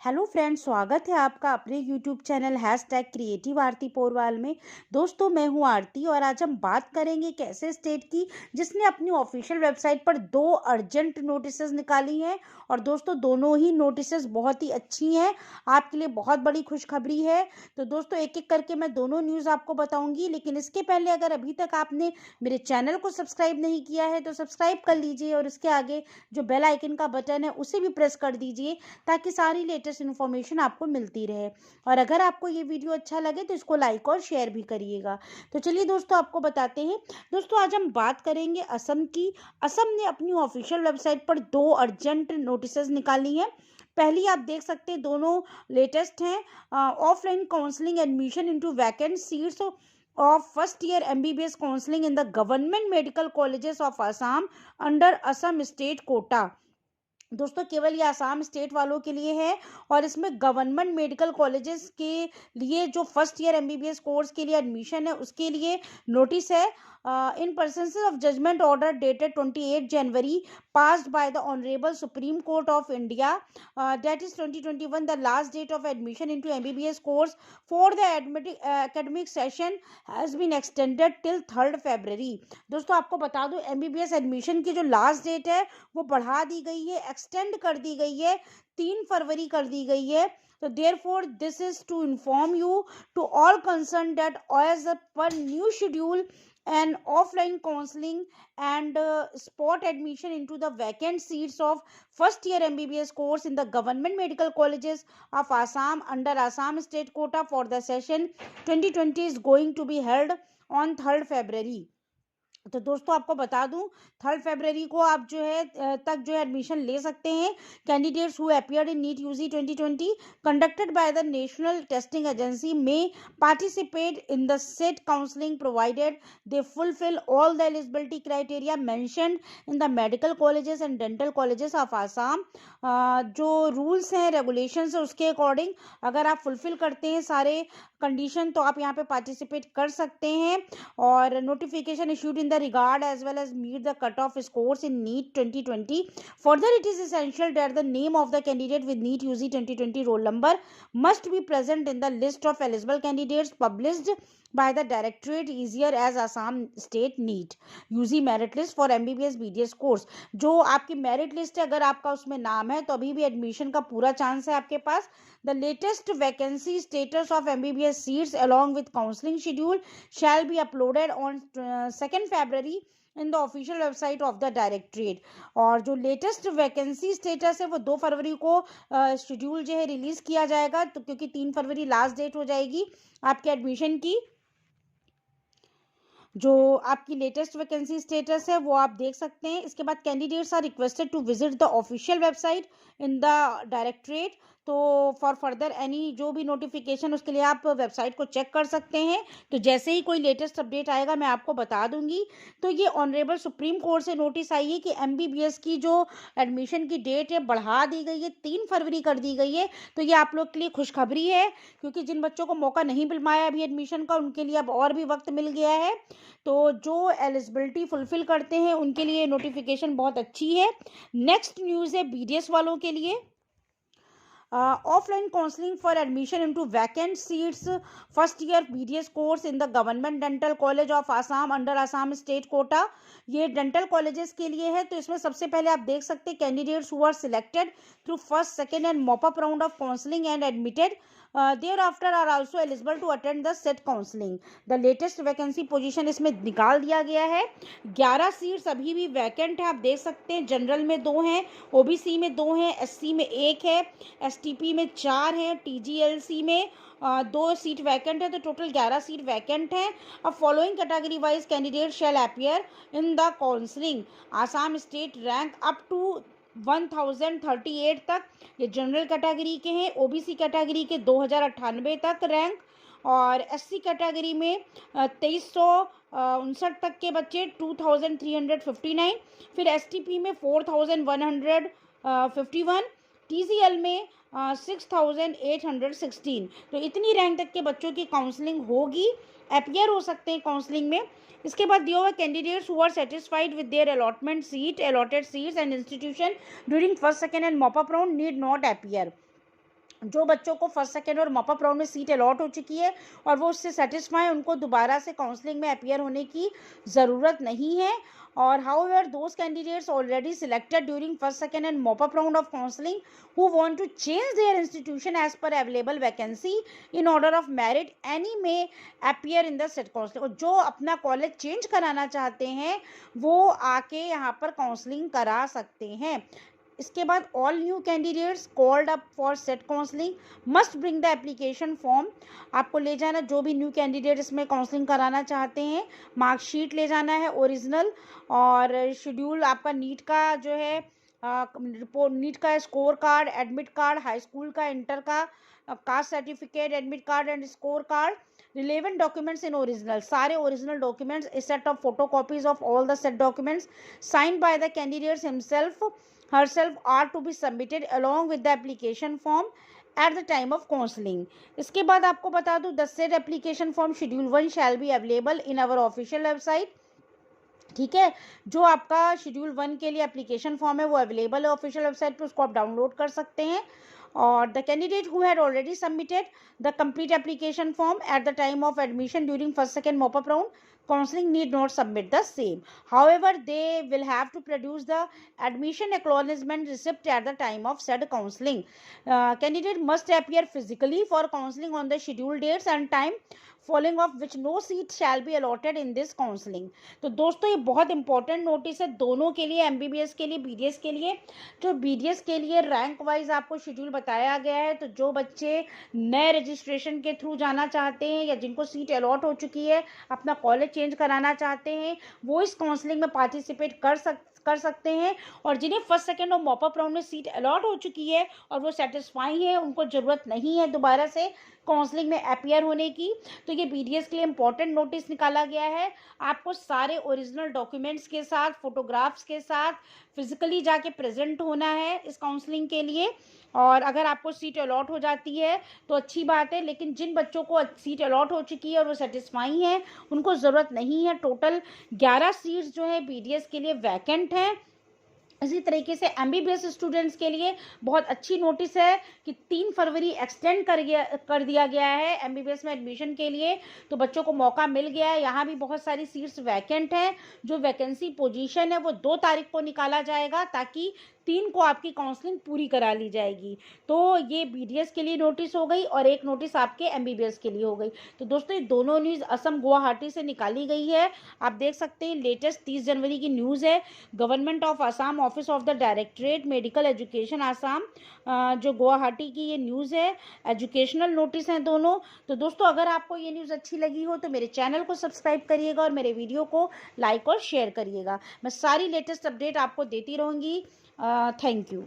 Hello friends, स्वागत है आपका अपने यूट्यूब चैनल #क्रिएटिव आरती पोरवाल में। दोस्तों, मैं हूं आरती और आज हम बात करेंगे एक ऐसे स्टेट की जिसने अपनी ऑफिशियल वेबसाइट पर 2 अर्जेंट नोटिसेस निकाली हैं। और दोस्तों, दोनों ही नोटिसेस बहुत ही अच्छी हैं, आपके लिए बहुत बड़ी खुशखबरी है। तो दोस्तों, एक एक करके मैं दोनों न्यूज़ आपको बताऊंगी, लेकिन इसके पहले अगर अभी तक आपने मेरे चैनल को सब्सक्राइब नहीं किया है तो सब्सक्राइब कर लीजिए और इसके आगे जो बेल आइकन का बटन है उसे भी प्रेस कर दीजिए, ताकि सारी लेटेस्ट इन्फॉर्मेशन आपको मिलती रहे। और अगर आपको ये वीडियो अच्छा लगे तो इसको लाइक और शेयर भी करिएगा। तो चलिए दोस्तों, आपको बताते हैं। दोस्तों, आज हम बात करेंगे असम की। असम ने अपनी ऑफिशियल वेबसाइट पर 2 अर्जेंट नोटिसेस निकाली हैं। पहली आप देख सकते हैं, दोनों लेटेस्ट हैं। Offline counselling admission into vacant seats of first year MBBS counseling in the government medical colleges of Assam under Assam state quota। दोस्तों, केवल ये आसाम स्टेट वालों के लिए है और इसमें गवर्नमेंट मेडिकल कॉलेजेस के लिए जो फर्स्ट ईयर एमबीबीएस कोर्स के लिए एडमिशन है उसके लिए नोटिस है। In persons of judgment order dated 28 January passed by the Honorable Supreme Court of India, that is 2021, the last date of admission into MBBS course for the academic session has been extended till 3rd February। दोस्तों, आपको बता दूं, MBBS admission की जो last date है वो बढ़ा दी गई है, एक्सटेंड कर दी गई है, 3 फरवरी कर दी गई है। तो therefore this is to inform you to all concerned that as per new schedule and offline counseling and spot admission into the vacant seats of first year MBBS course in the government medical colleges of Assam under Assam state quota for the session 2020 is going to be held on 3rd February। तो दोस्तों, आपको बता दूं, 3rd फरवरी को आप जो है तक जो है एडमिशन ले सकते हैं। Candidates who appeared in NEET UG 2020 conducted by the National Testing Agency में participate in the state counselling provided they fulfil all the eligibility criteria mentioned in the medical colleges and dental colleges of Assam. जो rules हैं, regulations है, उसके according अगर आप fulfil करते हैं सारे कंडीशन तो आप यहाँ पे पार्टिसिपेट कर सकते हैं। और notification issued in the regard as well as meet the cutoff scores in NEET 2020. Further, it is essential that the name of the candidate with NEET UG 2020 roll number must be present in the list of eligible candidates published by the Directorate easier as Assam State NEET UG merit list for MBBS BDS course। जो आपकी merit list है, अगर आपका उसमें नाम है तो अभी भी एडमिशन का पूरा चांस है आपके पास। The latest vacancy status of MBBS seats along with counseling schedule shall be uploaded on 2nd February in the official website of the directorate. और जो लेटेस्ट वैकेंसी स्टेटस है वो 2 फरवरी को शेड्यूल जो है रिलीज किया जाएगा, तो क्योंकि 3 फरवरी लास्ट डेट हो जाएगी आपके एडमिशन की। जो आपकी लेटेस्ट वैकेंसी स्टेटस है वो आप देख सकते हैं। इसके बाद candidates are requested to visit the official website in the directorate. तो फॉर फर्दर एनी जो भी नोटिफिकेशन उसके लिए आप वेबसाइट को चेक कर सकते हैं। तो जैसे ही कोई लेटेस्ट अपडेट आएगा मैं आपको बता दूंगी। तो ये ऑनरेबल सुप्रीम कोर्ट से नोटिस आई है कि एमबीबीएस की जो एडमिशन की डेट है बढ़ा दी गई है, 3 फरवरी कर दी गई है। तो ये आप लोग के लिए खुशखबरी है, क्योंकि जिन बच्चों को मौका नहीं मिल पाया अभी एडमिशन का, उनके लिए अब और भी वक्त मिल गया है। तो जो एलिजिबिलिटी फुलफिल करते हैं उनके लिए नोटिफिकेशन बहुत अच्छी है। नेक्स्ट न्यूज़ है बीडीएस वालों के लिए। Offline counselling for admission into vacant seats first year BDS course in the government dental college of Assam under Assam state quota. ये डेंटल कॉलेजेस के लिए है। तो इसमें सबसे पहले आप देख सकते हैं candidates who are selected through first, second and mop up round of counselling and admitted thereafter are also eligible to attend the set counseling। the latest vacancy position इसमें निकाल दिया गया है। 11 सीट्स अभी भी वैकेंट है, आप देख सकते हैं। जनरल में 2 हैं, ओबीसी में 2 हैं, एससी में 1 है, एसटीपी में 4 है, टीजीएलसी में 2 सीट वैकेंट है। तो टोटल 11 सीट वैकेंट है। अब following category wise candidate shall appear in the counselling. Assam state rank up to 1038 तक ये जनरल कैटेगरी के हैं, ओबीसी कैटेगरी के 2098 तक रैंक, और एससी कैटेगरी में 2359 तक के बच्चे 2359, फिर एसटीपी में 4151, टीसीएल में 6816। तो इतनी रैंक तक के बच्चों की काउंसलिंग होगी, अपीयर हो सकते हैं काउंसलिंग में। इसके बाद दिया हुआ candidates who are satisfied with their allotted seats and institution during first, second and mop up round need not appear. जो बच्चों को फर्स्ट सेकेंड और मॉपअप राउंड में सीट अलॉट हो चुकी है और वो उससे सेटिस्फाई, उनको दोबारा से काउंसलिंग में अपीयर होने की ज़रूरत नहीं है। और however those candidates already selected during first second and mop-up round of counseling who want to change their institution as per available vacancy in order of merit, any may appear in the set counseling। और जो अपना college change कराना चाहते हैं वो आके यहाँ पर काउंसलिंग करा सकते हैं। इसके बाद all new candidates called up for set counselling must bring the application form. आपको ले जाना, जो भी न्यू कैंडिडेट इसमें काउंसलिंग कराना चाहते हैं, मार्कशीट ले जाना है ओरिजिनल, और शेड्यूल आपका नीट का जो है रिपोर्ट, नीट का score card, admit card, high school का, इंटर का caste certificate, admit card and score card, relevant documents in original, सारे original documents, a set of photo copies of all the set documents signed by the candidates himself herself are to be submitted along with the application form at the time of counseling। इसके बाद आपको बता दूं, the said application form schedule 1 shall be available in our official website। ठीक है, जो आपका schedule 1 के लिए एप्लीकेशन फॉर्म है वो अवेलेबल है ऑफिशियल वेबसाइट पे, उसको आप डाउनलोड कर सकते हैं। और the candidate who had already submitted the complete application form at the time of admission during first second mop up round counseling need not submit the same, however they will have to produce the admission acknowledgement receipt at the time of said counseling। Candidate must appear physically for counseling on the scheduled dates and time following of which no seat shall be allotted in this counseling। तो दोस्तों ये बहुत important notice है दोनों के लिए, MBBS के लिए, बीडीएस के लिए। जो बीडीएस के लिए रैंक वाइज आपको शेड्यूल बताया गया है, तो जो बच्चे नए रजिस्ट्रेशन के थ्रू जाना चाहते हैं या जिनको सीट अलॉट हो चुकी है, अपना कॉलेज चेंज कराना चाहते हैं, वो इस काउंसलिंग में पार्टिसिपेट कर सकते हैं। और जिन्हें फर्स्ट सेकेंड और मॉपअप राउंड में सीट अलॉट हो चुकी है और वो सेटिस्फाई है, उनको ज़रूरत नहीं है दोबारा से काउंसलिंग में अपीयर होने की, तो ये बीडीएस के लिए इंपॉर्टेंट नोटिस निकाला गया है। आपको सारे ओरिजिनल डॉक्यूमेंट्स के साथ, फोटोग्राफ्स के साथ फिजिकली जाके प्रेजेंट होना है इस काउंसलिंग के लिए। और अगर आपको सीट अलॉट हो जाती है तो अच्छी बात है, लेकिन जिन बच्चों को सीट अलॉट हो चुकी है और वो सेटिस्फाई हैं, उनको ज़रूरत नहीं है। टोटल 11 सीट्स जो है बीडीएस के लिए वैकेंट हैं। इसी तरीके से एमबीबीएस स्टूडेंट्स के लिए बहुत अच्छी नोटिस है कि 3 फरवरी एक्सटेंड कर दिया गया है एमबीबीएस में एडमिशन के लिए, तो बच्चों को मौका मिल गया है। यहाँ भी बहुत सारी सीट्स वैकेंट हैं। जो वैकेंसी पोजीशन है वो 2 तारीख को निकाला जाएगा, ताकि 3 को आपकी काउंसलिंग पूरी करा ली जाएगी। तो ये बीडीएस के लिए नोटिस हो गई और एक नोटिस आपके एमबीबीएस के लिए हो गई। तो दोस्तों ये दोनों न्यूज़ असम गुवाहाटी से निकाली गई है। आप देख सकते हैं लेटेस्ट 30 जनवरी की न्यूज़ है। Government of Assam, office of the directorate medical education Assam, जो गुवाहाटी की ये न्यूज़ है, एजुकेशनल नोटिस हैं दोनों। तो दोस्तों अगर आपको ये न्यूज़ अच्छी लगी हो तो मेरे चैनल को सब्सक्राइब करिएगा और मेरे वीडियो को लाइक और शेयर करिएगा। मैं सारी लेटेस्ट अपडेट आपको देती रहूँगी। Thank you।